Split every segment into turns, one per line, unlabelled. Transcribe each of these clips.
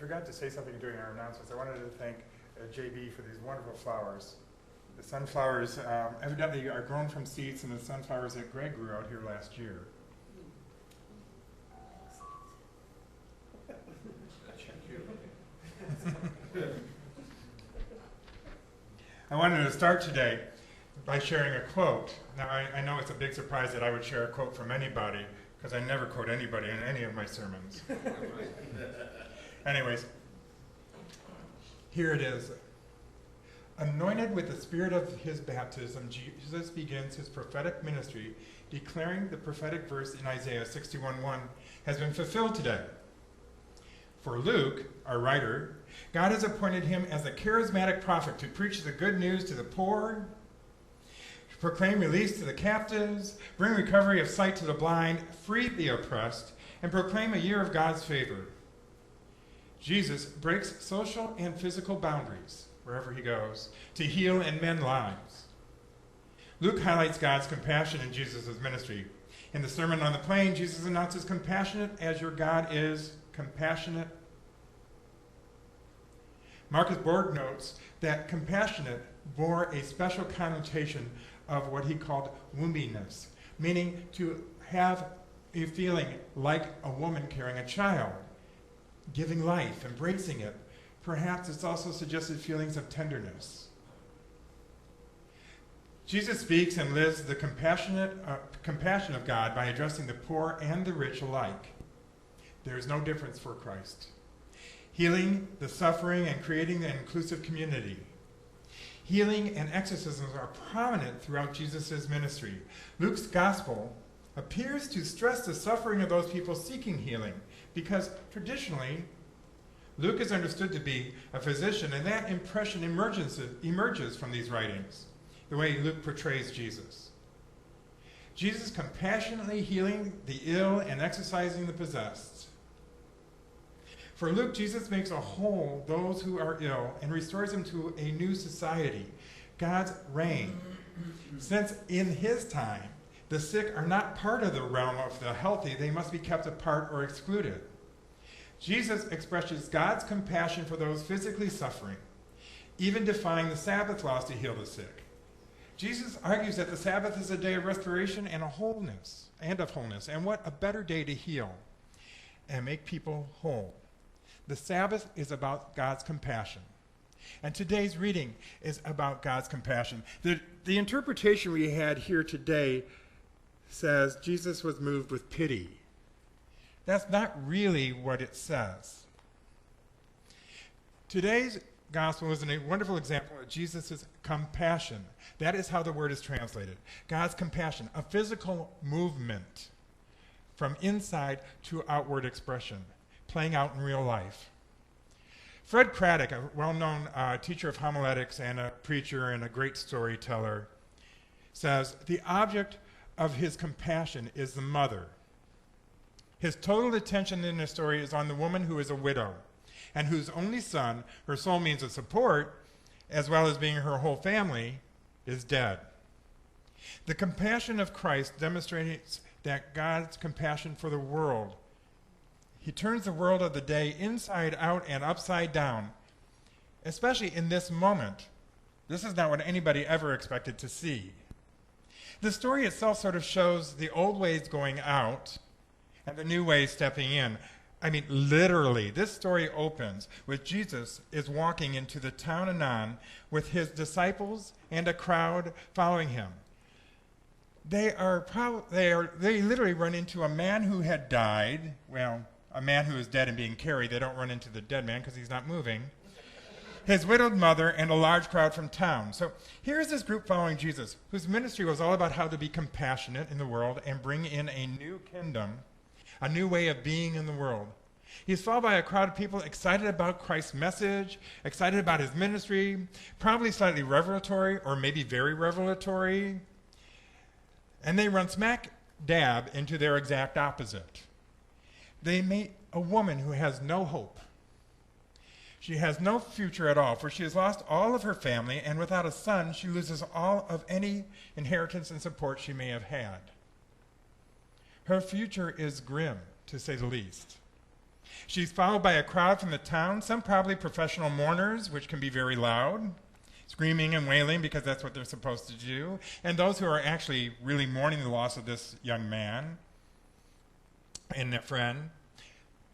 forgot to say something during our announcements. I wanted to thank JB for these wonderful flowers. The sunflowers evidently are grown from seeds from the sunflowers that Greg grew out here last year. I wanted to start today by sharing a quote. Now, I know it's a big surprise that I would share a quote from anybody, because I never quote anybody in any of my sermons. Anyways, here it is. Anointed with the spirit of his baptism, Jesus begins his prophetic ministry, declaring the prophetic verse in Isaiah 61:1 has been fulfilled today. For Luke, our writer, God has appointed him as a charismatic prophet to preach the good news to the poor, to proclaim release to the captives, bring recovery of sight to the blind, free the oppressed, and proclaim a year of God's favor. Jesus breaks social and physical boundaries wherever he goes to heal and mend lives. Luke highlights God's compassion in Jesus' ministry. In the Sermon on the Plain, Jesus announces, "Compassionate as your God is compassionate." Marcus Borg notes that compassionate bore a special connotation of what he called wombiness, meaning to have a feeling like a woman carrying a child, giving life, embracing it. Perhaps it's also suggested feelings of tenderness. Jesus speaks and lives the compassion of God by addressing the poor and the rich alike. There is no difference for Christ. Healing the suffering and creating an inclusive community. Healing and exorcisms are prominent throughout Jesus' ministry. Luke's gospel appears to stress the suffering of those people seeking healing, because traditionally, Luke is understood to be a physician, and that impression emerges from these writings, the way Luke portrays Jesus. Jesus compassionately healing the ill and exorcising the possessed. For Luke, Jesus makes whole those who are ill and restores them to a new society, God's reign. Since in his time, the sick are not part of the realm of the healthy, they must be kept apart or excluded. Jesus expresses God's compassion for those physically suffering, even defying the Sabbath laws to heal the sick. Jesus argues that the Sabbath is a day of restoration and of wholeness, and what a better day to heal and make people whole. The Sabbath is about God's compassion. And today's reading is about God's compassion. The interpretation we had here today says Jesus was moved with pity. That's not really what it says. Today's gospel is a wonderful example of Jesus' compassion. That is how the word is translated. God's compassion, a physical movement from inside to outward expression, playing out in real life. Fred Craddock, a well-known teacher of homiletics and a preacher and a great storyteller, says, the object of his compassion is the mother. His total attention in the story is on the woman who is a widow and whose only son, her sole means of support, as well as being her whole family, is dead. The compassion of Christ demonstrates that God's compassion for the world. He turns the world of the day inside out and upside down, especially in this moment. This is not what anybody ever expected to see. The story itself sort of shows the old ways going out and the new ways stepping in. I mean, literally, this story opens with Jesus is walking into the town of Nan with his disciples and a crowd following him. They literally run into a man who had died. Well, a man who is dead and being carried. They don't run into the dead man because he's not moving. His widowed mother and a large crowd from town. So here's this group following Jesus, whose ministry was all about how to be compassionate in the world and bring in a new kingdom, a new way of being in the world. He's followed by a crowd of people excited about Christ's message, excited about his ministry, probably slightly revelatory or maybe very revelatory. And they run smack dab into their exact opposite. They meet a woman who has no hope. She has no future at all, for she has lost all of her family, and without a son, she loses all of any inheritance and support she may have had. Her future is grim, to say the least. She's followed by a crowd from the town, some probably professional mourners, which can be very loud, screaming and wailing because that's what they're supposed to do, and those who are actually really mourning the loss of this young man and their friend.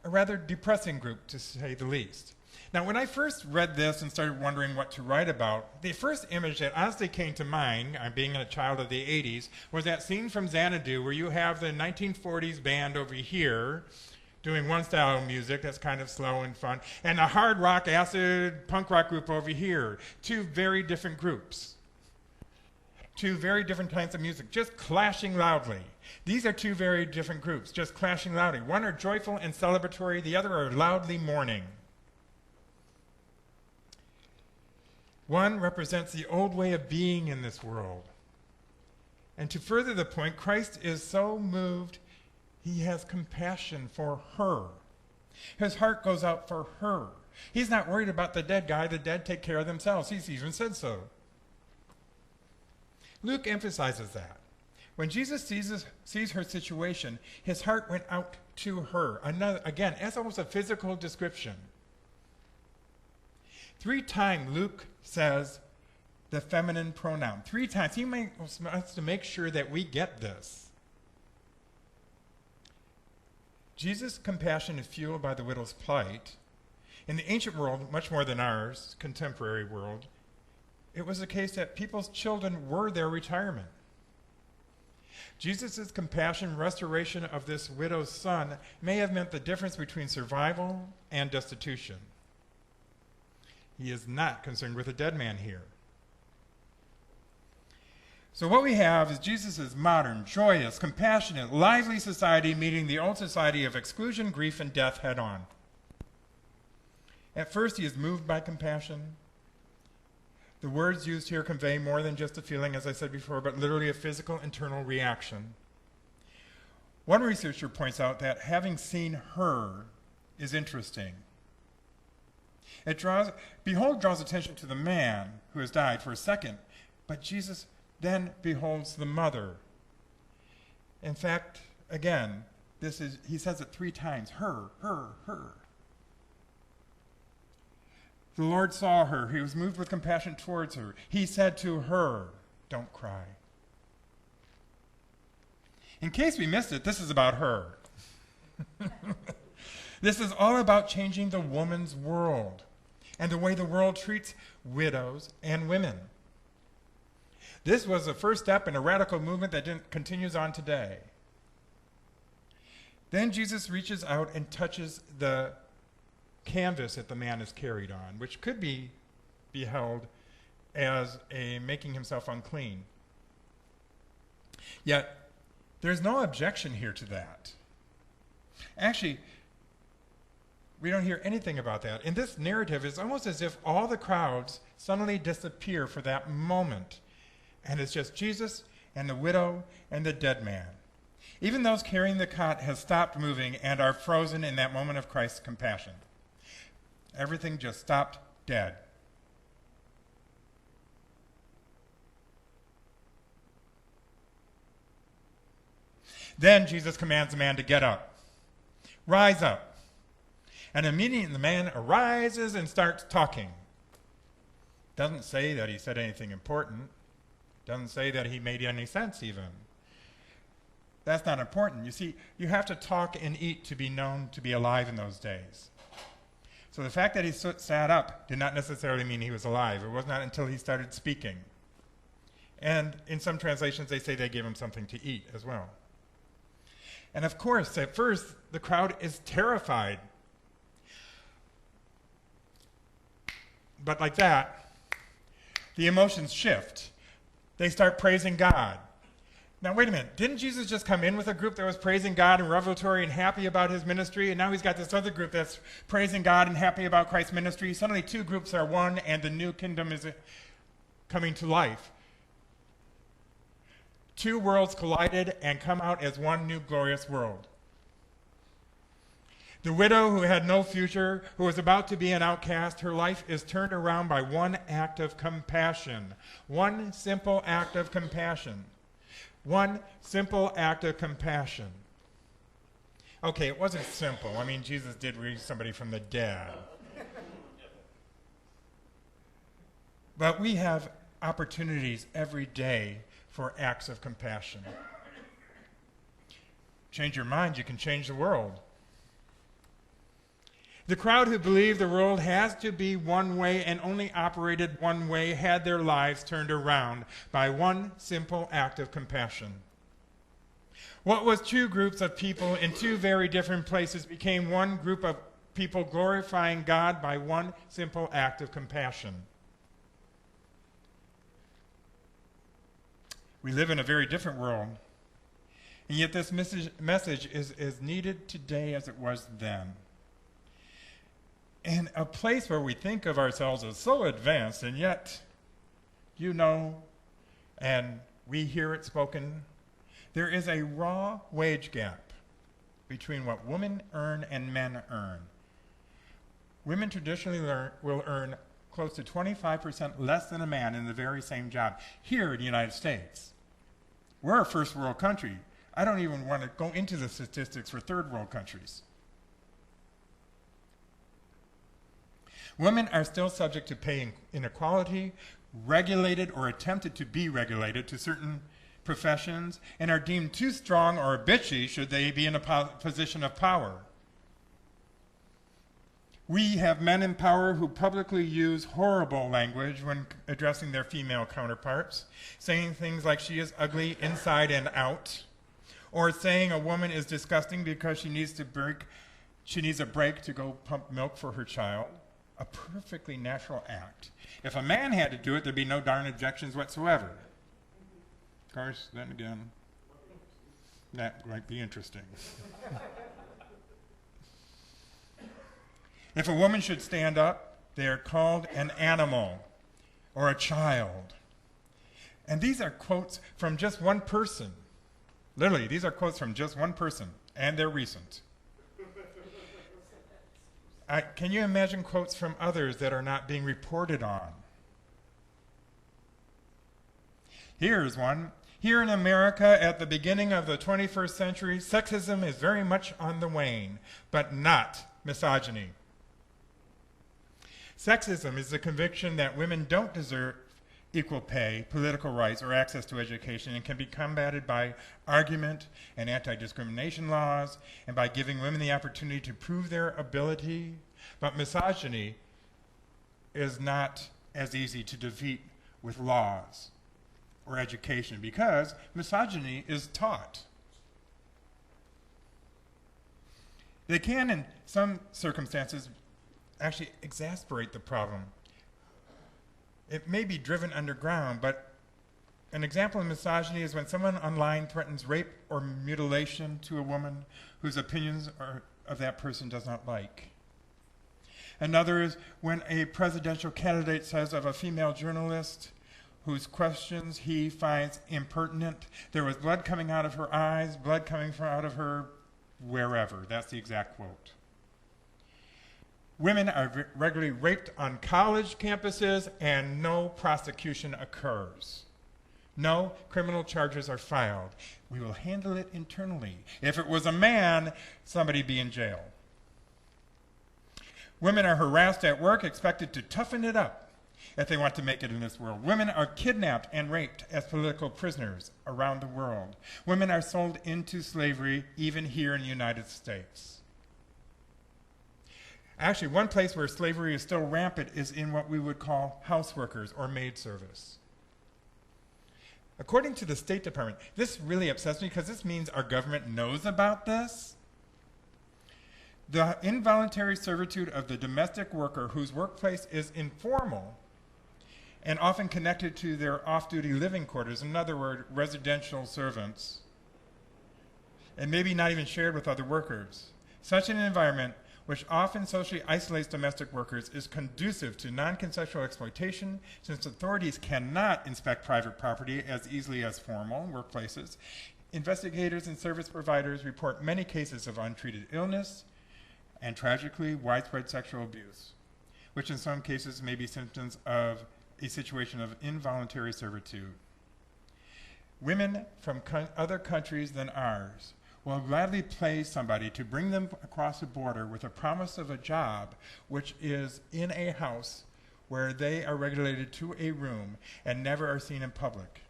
A rather depressing group, to say the least. Now, when I first read this and started wondering what to write about, the first image that honestly came to mind, being a child of the 80s, was that scene from Xanadu where you have the 1940s band over here doing one style of music that's kind of slow and fun, and a hard rock, acid, punk rock group over here. Two very different groups. Two very different kinds of music, just clashing loudly. These are two very different groups, just clashing loudly. One are joyful and celebratory, the other are loudly mourning. One represents the old way of being in this world. And to further the point, Christ is so moved, he has compassion for her. His heart goes out for her. He's not worried about the dead guy. The dead take care of themselves. He's even said so. Luke emphasizes that. When Jesus sees her situation, his heart went out to her. Again, as almost a physical description. 3 times Luke says the feminine pronoun. 3 times. He wants to make sure that we get this. Jesus' compassion is fueled by the widow's plight. In the ancient world, much more than ours, contemporary world, it was the case that people's children were their retirement. Jesus' compassion, restoration of this widow's son, may have meant the difference between survival and destitution. He is not concerned with a dead man here. So what we have is Jesus' modern, joyous, compassionate, lively society meeting the old society of exclusion, grief, and death head on. At first, he is moved by compassion. The words used here convey more than just a feeling, as I said before, but literally a physical internal reaction. One researcher points out that having seen her is interesting. Behold draws attention to the man who has died for a second, but Jesus then beholds the mother. In fact, again, he says it 3 times, her, her, her. The Lord saw her. He was moved with compassion towards her. He said to her, don't cry. In case we missed it, this is about her. This is all about changing the woman's world and the way the world treats widows and women. This was the first step in a radical movement that continues on today. Then Jesus reaches out and touches the canvas that the man is carried on, which could be beheld as making himself unclean. Yet, there's no objection here to that. Actually, we don't hear anything about that. In this narrative, it's almost as if all the crowds suddenly disappear for that moment. And it's just Jesus and the widow and the dead man. Even those carrying the cot have stopped moving and are frozen in that moment of Christ's compassion. Everything just stopped dead. Then Jesus commands the man to get up. Rise up. And immediately the man arises and starts talking. Doesn't say that he said anything important. Doesn't say that he made any sense even. That's not important. You see, you have to talk and eat to be known to be alive in those days. So the fact that he sat up did not necessarily mean he was alive. It was not until he started speaking. And in some translations, they say they gave him something to eat as well. And of course, at first, the crowd is terrified. But like that, the emotions shift. They start praising God. Now, wait a minute. Didn't Jesus just come in with a group that was praising God and revelatory and happy about his ministry? And now he's got this other group that's praising God and happy about Christ's ministry. Suddenly 2 groups are one, and the new kingdom is coming to life. 2 worlds collided and come out as one new glorious world. The widow who had no future, who was about to be an outcast, her life is turned around by one act of compassion. One simple act of compassion. One simple act of compassion. Okay, it wasn't simple. I mean, Jesus did raise somebody from the dead. But we have opportunities every day for acts of compassion. Change your mind, you can change the world. The crowd who believed the world has to be one way and only operated one way had their lives turned around by one simple act of compassion. What was two groups of people in two very different places became one group of people glorifying God by one simple act of compassion. We live in a very different world, and yet this message is as needed today as it was then. In a place where we think of ourselves as so advanced, and yet, you know, and we hear it spoken, there is a raw wage gap between what women earn and men earn. Women traditionally will earn close to 25% less than a man in the very same job here in the United States. We're a first world country. I don't even want to go into the statistics for third world countries. Women are still subject to pay inequality, regulated or attempted to be regulated to certain professions, and are deemed too strong or bitchy should they be in a position of power. We have men in power who publicly use horrible language when addressing their female counterparts, saying things like she is ugly inside and out, or saying a woman is disgusting because she needs a break to go pump milk for her child. A perfectly natural act. If a man had to do it, there'd be no darn objections whatsoever. Of course, then again, that might be interesting. If a woman should stand up, they are called an animal or a child. And these are quotes from just one person. Literally, these are quotes from just one person, and they're recent. Can you imagine quotes from others that are not being reported on? Here's one. Here in America at the beginning of the 21st century, sexism is very much on the wane, but not misogyny. Sexism is the conviction that women don't deserve equal pay, political rights, or access to education, and can be combated by argument and anti-discrimination laws, and by giving women the opportunity to prove their ability. But misogyny is not as easy to defeat with laws or education, because misogyny is taught. They can, in some circumstances, actually exasperate the problem. It may be driven underground, but an example of misogyny is when someone online threatens rape or mutilation to a woman whose opinions of that person does not like. Another is when a presidential candidate says of a female journalist whose questions he finds impertinent, "There was blood coming out of her eyes, blood coming out of her wherever." That's the exact quote. Women are regularly raped on college campuses, and no prosecution occurs. No criminal charges are filed. We will handle it internally. If it was a man, somebody'd be in jail. Women are harassed at work, expected to toughen it up if they want to make it in this world. Women are kidnapped and raped as political prisoners around the world. Women are sold into slavery, even here in the United States. Actually, one place where slavery is still rampant is in what we would call houseworkers or maid service. According to the State Department, this really upsets me because this means our government knows about this. The involuntary servitude of the domestic worker whose workplace is informal and often connected to their off-duty living quarters, in other words, residential servants, and maybe not even shared with other workers. Such an environment, which often socially isolates domestic workers, is conducive to non-consensual exploitation, since authorities cannot inspect private property as easily as formal workplaces. Investigators and service providers report many cases of untreated illness and, tragically, widespread sexual abuse, which in some cases may be symptoms of a situation of involuntary servitude. Women from other countries than ours will gladly pay somebody to bring them across the border with a promise of a job, which is in a house where they are regulated to a room and never are seen in public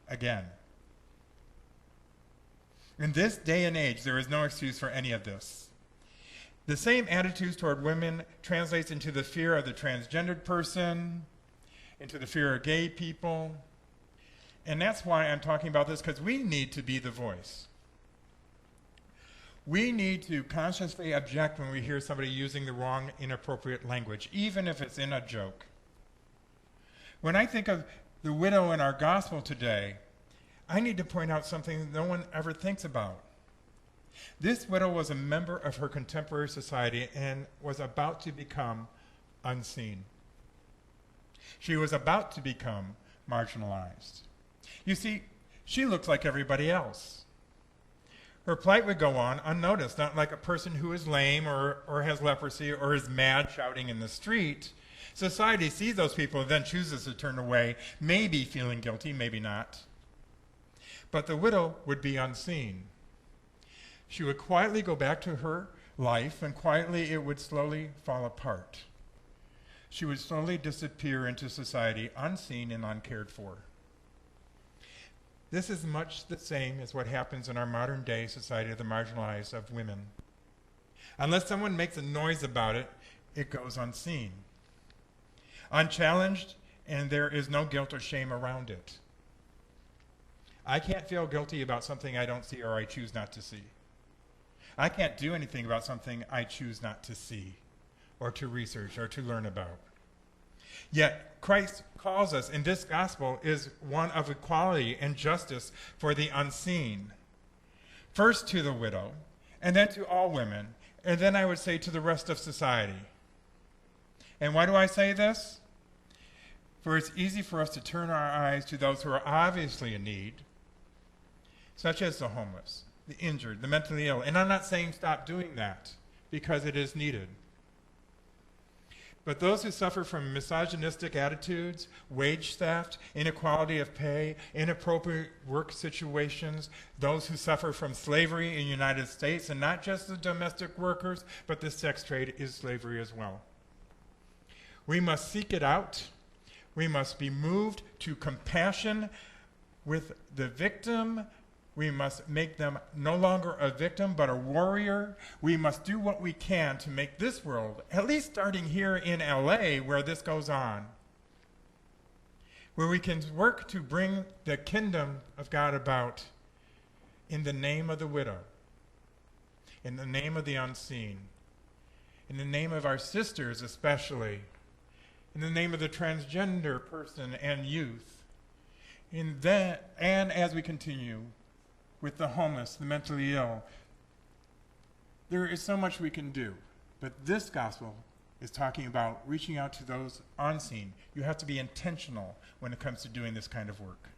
again. In this day and age, there is no excuse for any of this. The same attitudes toward women translates into the fear of the transgendered person, into the fear of gay people. And that's why I'm talking about this, because we need to be the voice. We need to consciously object when we hear somebody using the wrong, inappropriate language, even if it's in a joke. When I think of the widow in our gospel today, I need to point out something no one ever thinks about. This widow was a member of her contemporary society and was about to become unseen. She was about to become marginalized. You see, she looks like everybody else. Her plight would go on unnoticed, not like a person who is lame or has leprosy or is mad shouting in the street. Society sees those people and then chooses to turn away, maybe feeling guilty, maybe not. But the widow would be unseen. She would quietly go back to her life, and quietly it would slowly fall apart. She would slowly disappear into society, unseen and uncared for. This is much the same as what happens in our modern day society of the marginalized of women. Unless someone makes a noise about it, it goes unseen, unchallenged, and there is no guilt or shame around it. I can't feel guilty about something I don't see or I choose not to see. I can't do anything about something I choose not to see or to research or to learn about. Yet Christ calls us, in this gospel, is one of equality and justice for the unseen. First to the widow, and then to all women, and then I would say to the rest of society. And why do I say this? For it's easy for us to turn our eyes to those who are obviously in need, such as the homeless, the injured, the mentally ill. And I'm not saying stop doing that, because it is needed. But those who suffer from misogynistic attitudes, wage theft, inequality of pay, inappropriate work situations, those who suffer from slavery in the United States, and not just the domestic workers, but the sex trade is slavery as well. We must seek it out. We must be moved to compassion with the victim. We must make them no longer a victim, but a warrior. We must do what we can to make this world, at least starting here in LA, where this goes on, where we can work to bring the kingdom of God about in the name of the widow, in the name of the unseen, in the name of our sisters especially, in the name of the transgender person and youth, and as we continue with the homeless, the mentally ill. There is so much we can do, but this gospel is talking about reaching out to those unseen. You have to be intentional when it comes to doing this kind of work.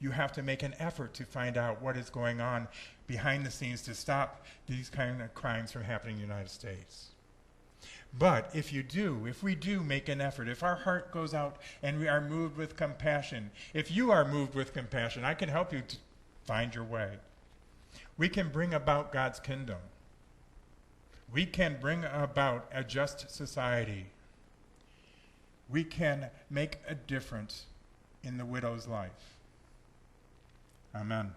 You have to make an effort to find out what is going on behind the scenes to stop these kind of crimes from happening in the United States. But if we do make an effort, if our heart goes out and we are moved with compassion, if you are moved with compassion, I can help you to find your way. We can bring about God's kingdom. We can bring about a just society. We can make a difference in the widow's life. Amen.